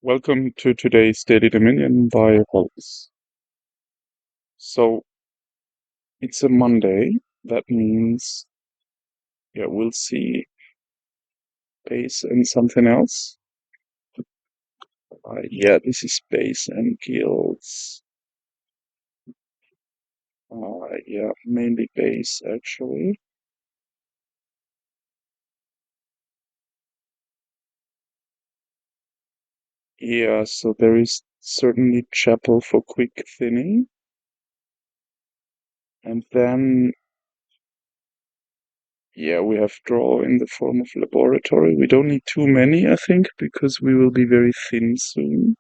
Welcome to today's Daily Dominion by Holmes. So it's a Monday. That means, we'll see base and something else. This is base and guilds. Mainly base actually. Yeah, so there is certainly chapel for quick thinning. And then, we have draw in the form of laboratory. We don't need too many, I think, because we will be very thin soon.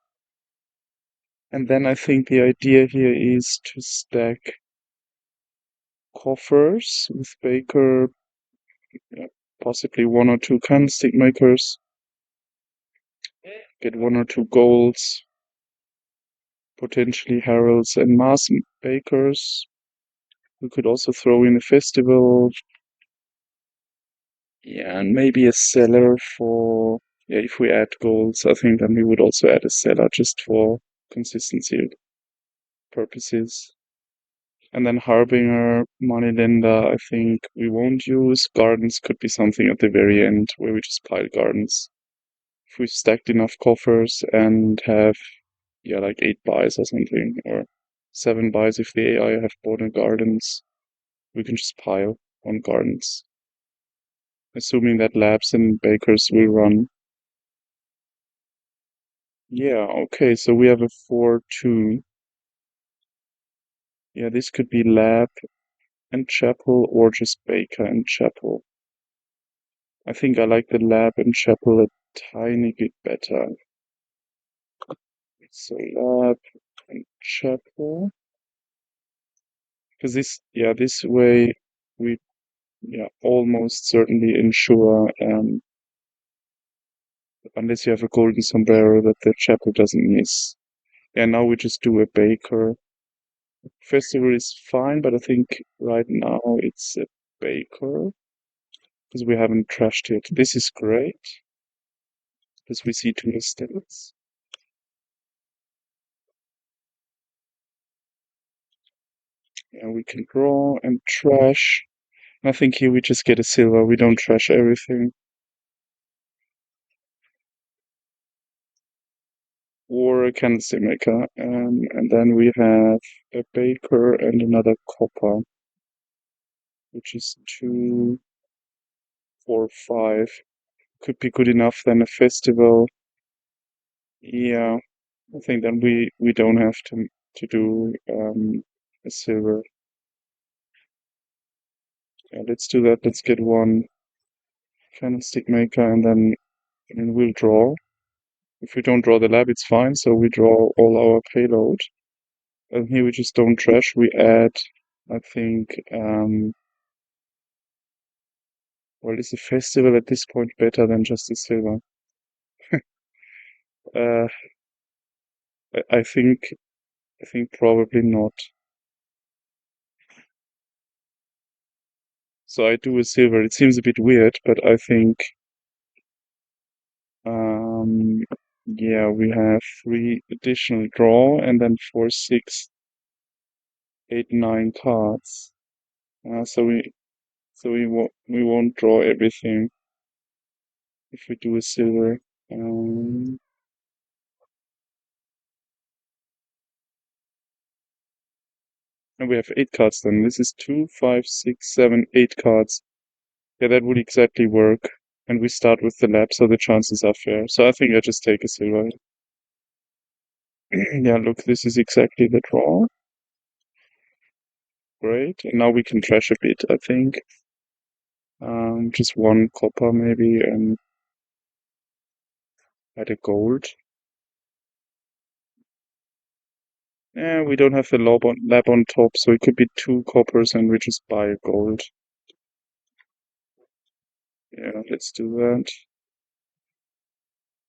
And then I think the idea here is to stack coffers with Baker, possibly one or two candlestick makers, get one or two golds, potentially heralds and mass bakers. We could also throw in a festival, and maybe a seller for, if we add golds, I think then we would also add a seller just for consistency purposes. And then Harbinger, Moneylender, I think we won't use. Gardens could be something at the very end where we just pile gardens. If we've stacked enough coffers and have, like 8 buys or something, or 7 buys if the AI have bought in gardens, we can just pile on gardens. Assuming that labs and bakers will run. Yeah, okay, so we have a 4-2. Yeah, this could be lab and chapel or just baker and chapel. I think I like the lab and chapel a tiny bit better. So lab and chapel. Because this way we, almost certainly ensure, unless you have a golden sombrero, that the chapel doesn't miss. Yeah, now we just do a baker. Festival is fine, but I think right now it's a baker. Because we haven't trashed it. This is great. Because we see two mistakes. Yeah, we can draw and trash. I think here we just get a silver. We don't trash everything. Or a candlestick maker. And then we have a baker and another copper, which is 2, 4, 5. Could be good enough. Then a festival. Yeah, I think then we don't have to do a silver. Yeah, let's do that. Let's get one candlestick maker and then we'll draw. If we don't draw the lab, it's fine. So we draw all our payload. And here we just don't trash. We add, I think, is the festival at this point better than just a silver? Uh, I think probably not. So I do a silver. It seems a bit weird, but I think, we have 3 additional draw and then 4, 6, 8, 9 cards. So we won't draw everything if we do a silver. Um, and we have 8 cards then. This is 2, 5, 6, 7, 8 cards. Yeah, that would exactly work. And we start with the lab, so the chances are fair. So I think I just take a silver. Yeah, look, this is exactly the draw. Great. And now we can trash a bit, I think. Just 1 copper maybe and add a gold. Yeah, we don't have the lab on top, so it could be 2 coppers and we just buy a gold. Yeah, let's do that.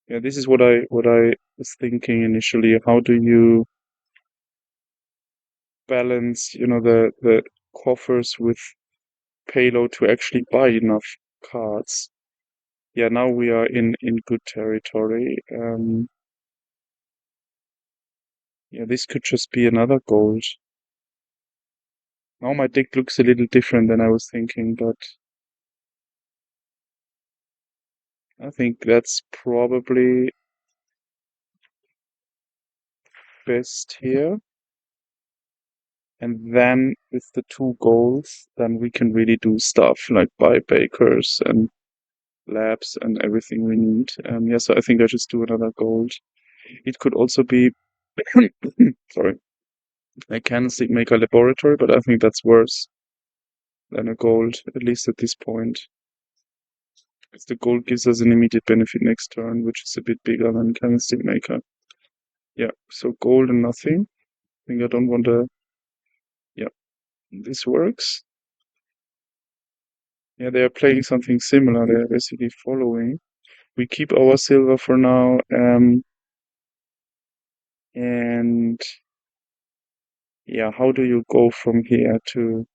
Yeah, this is what I was thinking initially. How do you balance, the coffers with payload to actually buy enough cards? Yeah, now we are in good territory. Yeah, this could just be another gold. Now my deck looks a little different than I was thinking, but I think that's probably best here. And then with the two golds, then we can really do stuff like buy bakers and labs and everything we need. Yeah, so I think I just do another gold. It could also be, sorry, a candlestick maker laboratory, but I think that's worse than a gold, at least at this point. Because the gold gives us an immediate benefit next turn, which is a bit bigger than candlestick maker. Yeah, so gold and nothing. I think I don't want to. Yeah, this works. Yeah, they are playing something similar. They're basically following. We keep our silver for now, and yeah, how do you go from here to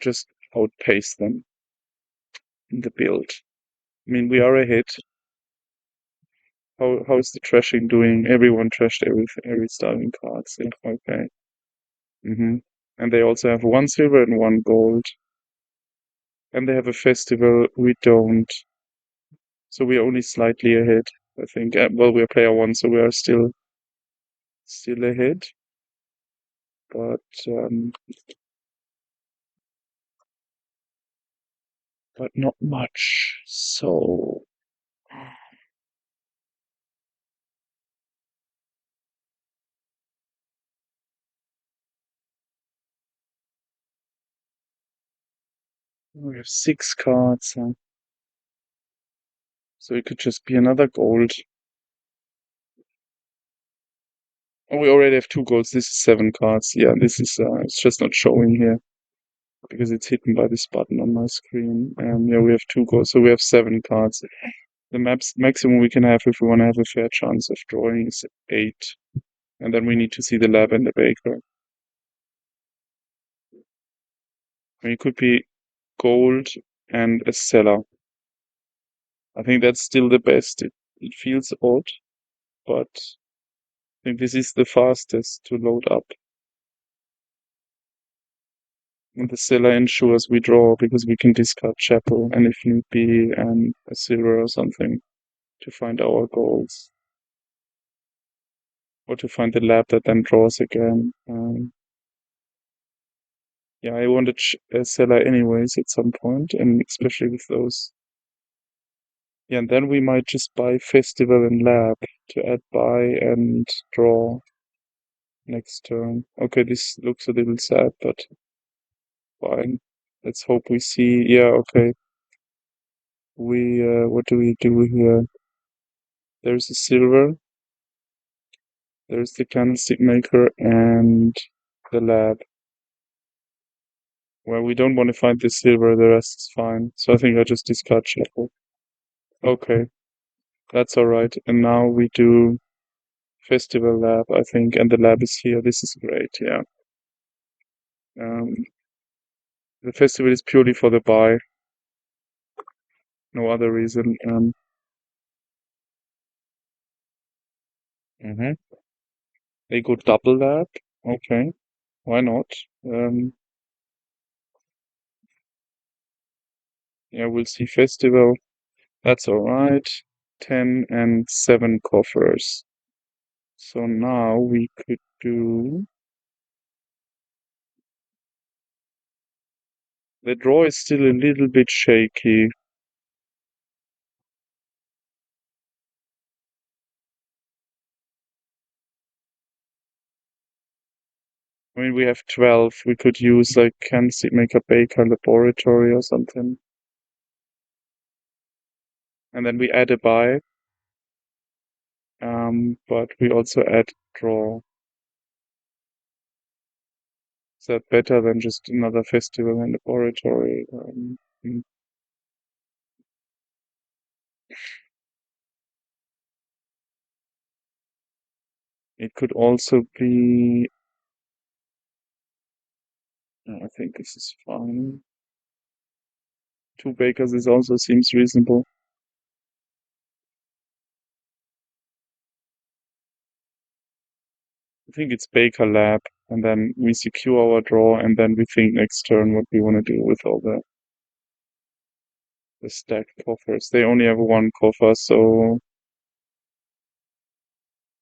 just outpace them in the build? I mean, we are ahead. How is the trashing doing? Everyone trashed every starting card. So, okay. And they also have one silver and one gold. And they have a festival. We don't. So we are only slightly ahead, I think. Well, we're player one, so we are still ahead. Um, but not much. So we have 6 cards. So it could just be another gold. Oh, we already have 2 golds. This is 7 cards. Yeah, this is it's just not showing here because it's hidden by this button on my screen. Yeah, we have 2 golds, so we have 7 cards. The maximum we can have if we want to have a fair chance of drawing is 8. And then we need to see the lab and the baker. I mean, it could be gold and a cellar. I think that's still the best. It feels odd, but I think this is the fastest to load up. And the cellar ensures we draw because we can discard chapel and if need be a silver or something to find our goals. Or to find the lab that then draws again. Yeah, I wanted a cellar anyways at some point, and especially with those. Yeah, and then we might just buy festival and lab to add buy and draw next turn. Okay, this looks a little sad, but fine. Let's hope we see. Yeah, okay. What do we do here? There's a silver. There's the candlestick maker and the lab. Well, we don't want to find the silver, the rest is fine. So I think I just discard shuffle. Okay, that's alright. And now we do festival lab, I think, and the lab is here. This is great, yeah. Um, the festival is purely for the buy, no other reason. Mhm. They go double lab. Okay, why not? Um, yeah, we'll see festival. That's alright. 10 and 7 coffers. So now we could do. The draw is still a little bit shaky. I mean, we have 12. We could use like candlestick maker baker laboratory or something. And then we add a buy. But we also add draw. Is that better than just another festival and laboratory? It could also be. I think this is fine. 2 bakers is also seems reasonable. think it's Baker Lab, and then we secure our draw, and then we think next turn what we want to do with all the stacked coffers. They only have one coffer, so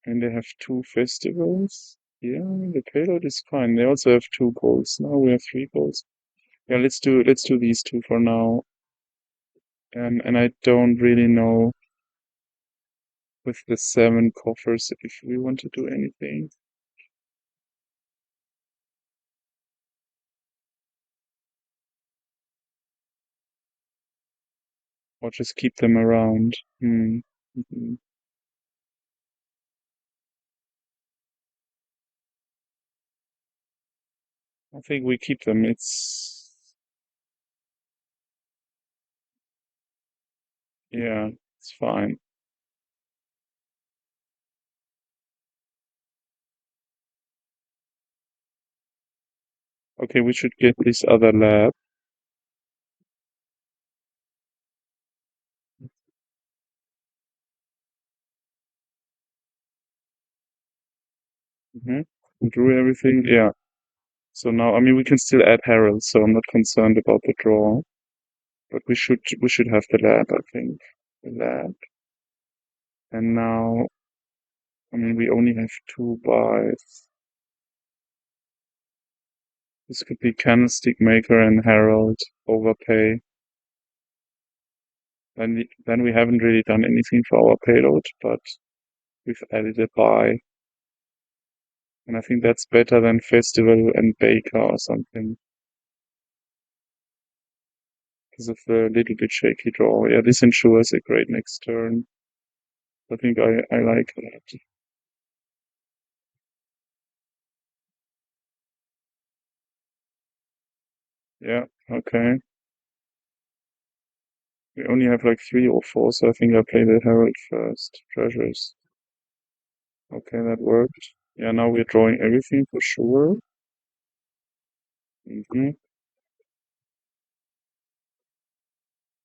and they have two festivals. Yeah, the payload is fine. They also have two goals. Now we have three goals. Yeah, let's do these two for now. And I don't really know with the 7 coffers if we want to do anything. Or just keep them around. Hmm. Mhm. I think we keep them. Yeah, it's fine. Okay, we should get this other lab. Drew everything. Yeah. So now, I mean, we can still add Harold, so I'm not concerned about the draw. But we should have the lab, I think. The lab. And now, I mean, we only have 2 buys. This could be Candlestick Maker and Harold overpay. Then we haven't really done anything for our payload, but we've added a buy. And I think that's better than Festival and Baker or something. Because of the little bit shaky draw. Yeah, this ensures a great next turn. I think I like that. Yeah, okay. We only have like 3 or 4, so I think I play the Herald first. Treasures. Okay, that worked. Yeah, now we're drawing everything for sure. hmm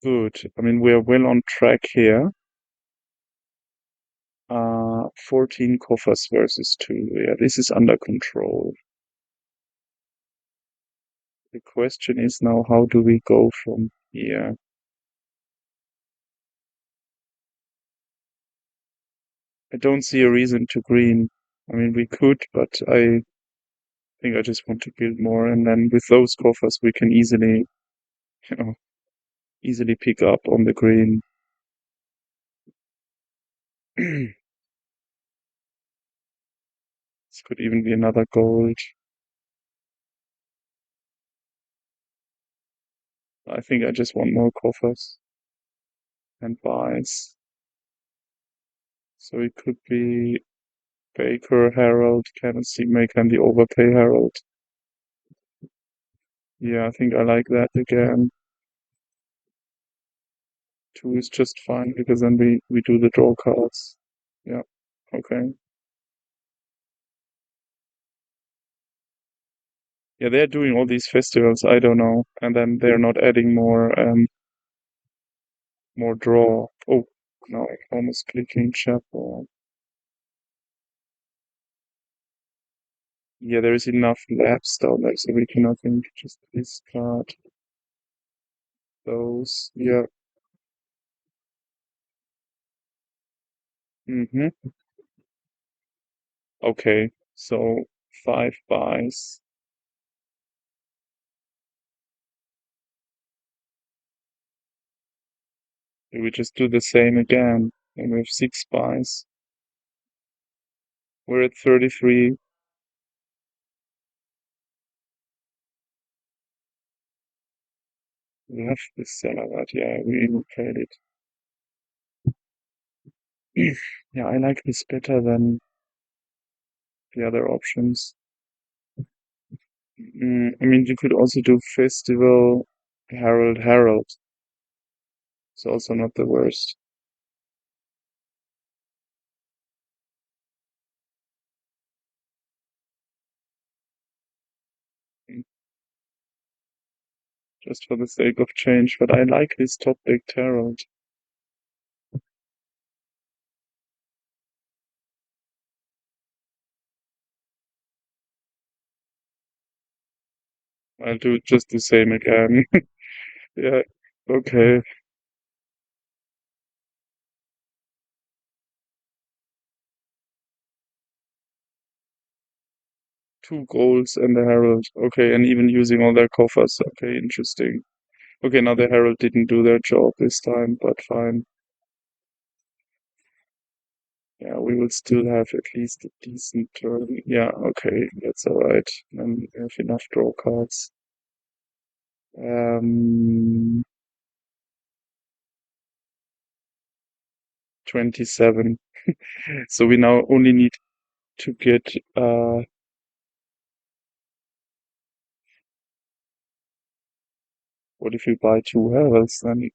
Good. I mean, we're well on track here. 14 coffers versus 2. Yeah, this is under control. The question is now, how do we go from here? I don't see a reason to green. I mean, we could, but I think I just want to build more, and then with those coffers we can easily, you know, easily pick up on the green. This could even be another gold. I think I just want more coffers and buys. So it could be Baker, Herald, Candlestick Maker, and the overpay Herald. Yeah, I think I like that again. 2 is just fine because then we do the draw cards. Yeah, okay. Yeah, they're doing all these festivals, I don't know. And then they're not adding more draw. Oh, now I'm almost clicking chapel. Yeah, there is enough labs down there, so we can, I think, just discard those. Yeah. Mm-hmm. Okay, so 5 buys. We just do the same again, and we have 6 buys. We're at 33. We have the seller that, yeah, we even played it. Yeah, I like this better than the other options. I mean, you could also do Festival, Herald, Herald. It's also not the worst. Mm, Just for the sake of change, but I like this top deck Herald. I'll do just the same again. Yeah. Okay. 2 golds and the herald. Okay, and even using all their coffers. Okay, interesting. Okay, now the herald didn't do their job this time, but fine. Yeah, we will still have at least a decent turn. Yeah, okay, that's all right. Then we have enough draw cards. 27. So we now only need to get what if we buy 2 heralds, then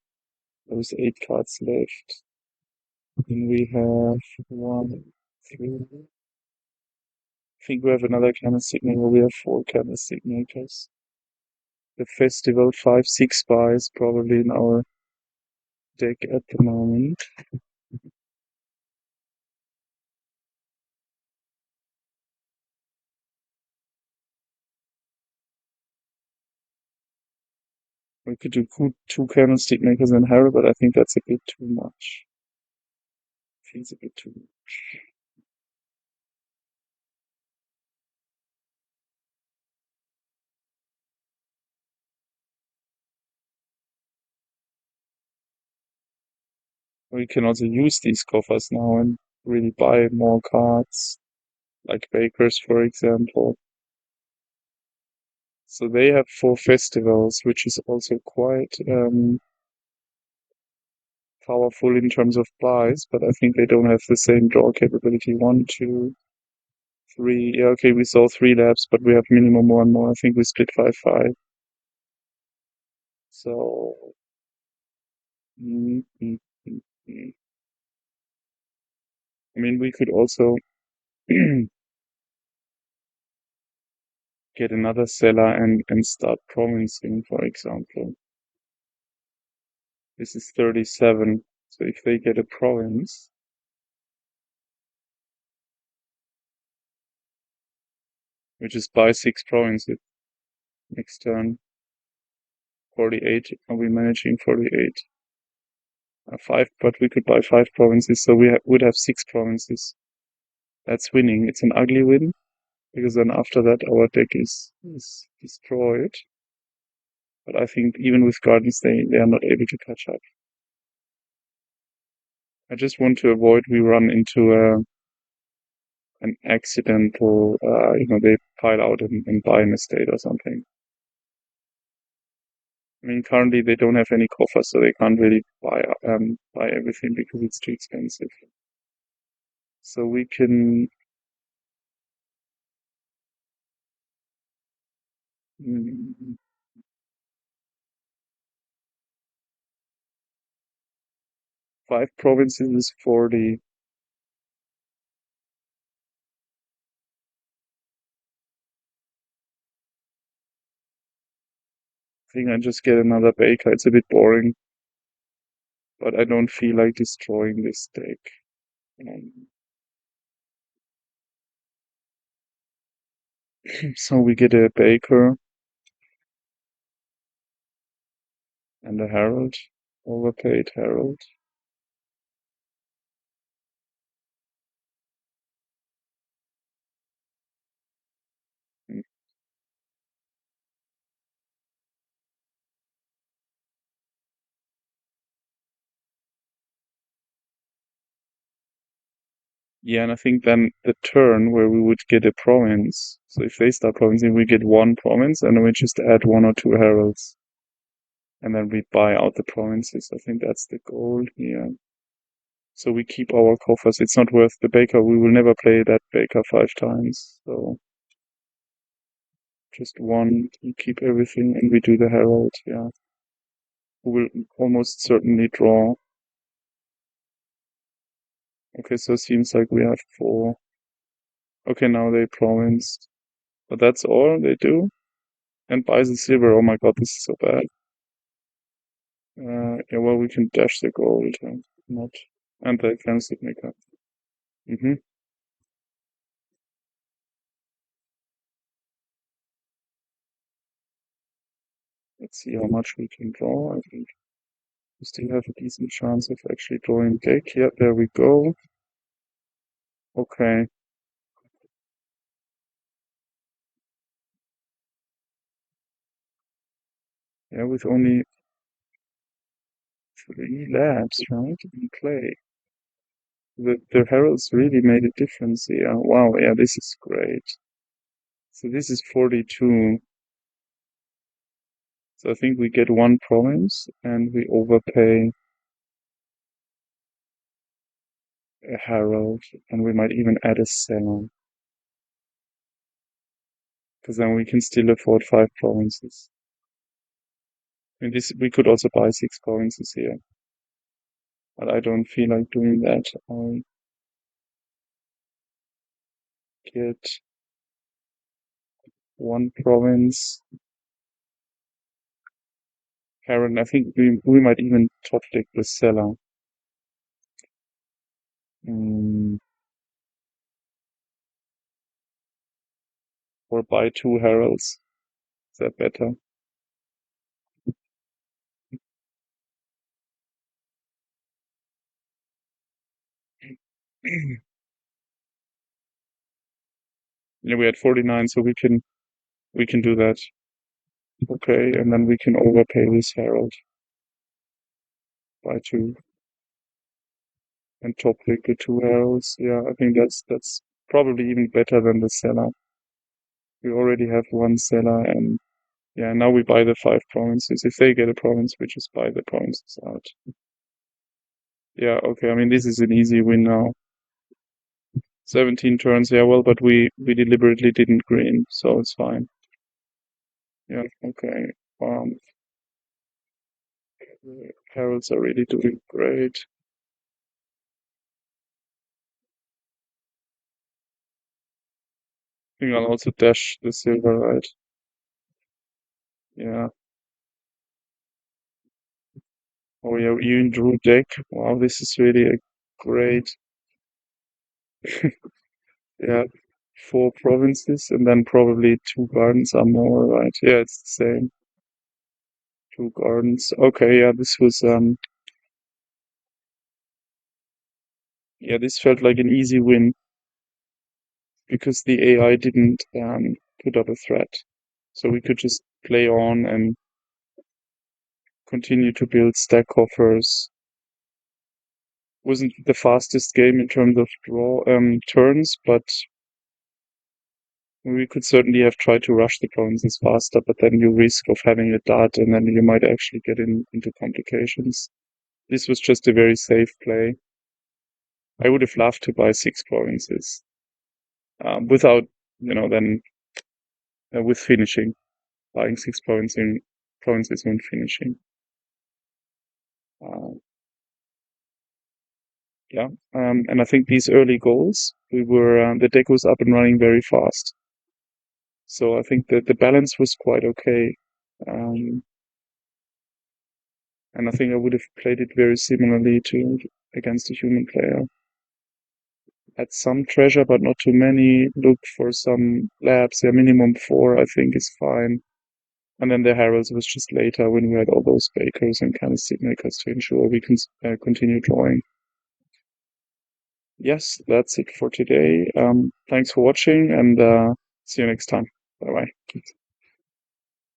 there's 8 cards left. Then we have 1, 3. I think we have another candlestick maker. We have 4 candlestick makers. The festival 5, 6 buys probably in our deck at the moment. We could do 2 candlestick makers and Harrow, but I think that's a bit too much. Feels a bit too much. We can also use these coffers now and really buy more cards, like Bakers, for example. So they have 4 festivals, which is also quite powerful in terms of buys, but I think they don't have the same draw capability. 1, 2, 3. Yeah, okay, we saw 3 laps, but we have minimum 1 more. I think we split 5-5. So, mm, mm, mm, mm. I mean, we could also get another seller and start provincing, for example. This is 37. So if they get a province, we just buy 6 provinces next turn. 48. Are we managing 48? 5, but we could buy 5 provinces, so we would have 6 provinces. That's winning. It's an ugly win, because then after that our deck is destroyed. But I think even with gardens, they are not able to catch up. I just want to avoid we run into an accidental, they pile out and buy an estate or something. I mean, currently they don't have any coffers, so they can't really buy everything because it's too expensive. So we can 5 provinces is 40. I think I just get another baker. It's a bit boring, but I don't feel like destroying this deck. So we get a baker and a herald. Overpaid herald. Mm. Yeah, and I think then the turn where we would get a province. So if they start provincing, we get 1 province, and then we just add 1 or 2 heralds. And then we buy out the provinces. I think that's the goal here. So we keep our coffers. It's not worth the baker. We will never play that baker 5 times. So just 1, we keep everything, and we do the herald. Yeah. We will almost certainly draw. Okay, so it seems like we have 4. Okay, now they provinced. But that's all they do. And buys the silver. Oh my god, this is so bad. Yeah, well, we can dash the gold and not. And the candlestick maker. Mm-hmm. Let's see how much we can draw. I think we still have a decent chance of actually drawing deck. Yeah, there we go. Okay. Yeah, with only 3 labs, right, in play. The heralds really made a difference here. Wow, yeah, this is great. So this is 42. So I think we get 1 province and we overpay a herald, and we might even add a cellar. Because then we can still afford 5 provinces. I mean, this we could also buy 6 provinces here, but I don't feel like doing that. I get 1 province. Heron, I think we might even top deck the cellar. Mm, or buy 2 heralds. Is that better? Yeah, we had 49, so we can do that. Okay, and then we can overpay this herald by 2 and top deck the 2 heralds. Yeah, I think that's probably even better than the cellar. We already have 1 cellar, and yeah, now we buy the 5 provinces. If they get a province, we just buy the provinces out. Yeah, okay. I mean, this is an easy win now. 17 turns, yeah, well, but we deliberately didn't green, so it's fine. Yeah, okay. Um, the heralds are really doing great. I think I'll also dash the silver, right? Yeah. Oh yeah, you drew deck. Wow, this is really a great. Yeah, 4 provinces and then probably 2 gardens are more, right? Yeah, it's the same. 2 gardens. Okay, yeah, this was yeah, this felt like an easy win because the AI didn't put up a threat. So we could just play on and continue to build stack coffers. Wasn't the fastest game in terms of draw turns, but we could certainly have tried to rush the provinces faster, but then you risk of having a dart and then you might actually get into complications. This was just a very safe play. I would have loved to buy 6 provinces without, then with finishing, buying 6 provinces and finishing. Uh, yeah, and I think these early goals, the deck was up and running very fast. So I think that the balance was quite okay. Um, and I think I would have played it very similarly to against a human player. Had some treasure, but not too many. Looked for some labs. Yeah, minimum 4, I think, is fine. And then the Heralds was just later when we had all those bakers and kind of seed makers to ensure we can continue drawing. Yes, that's it for today. Thanks for watching and see you next time. Bye bye.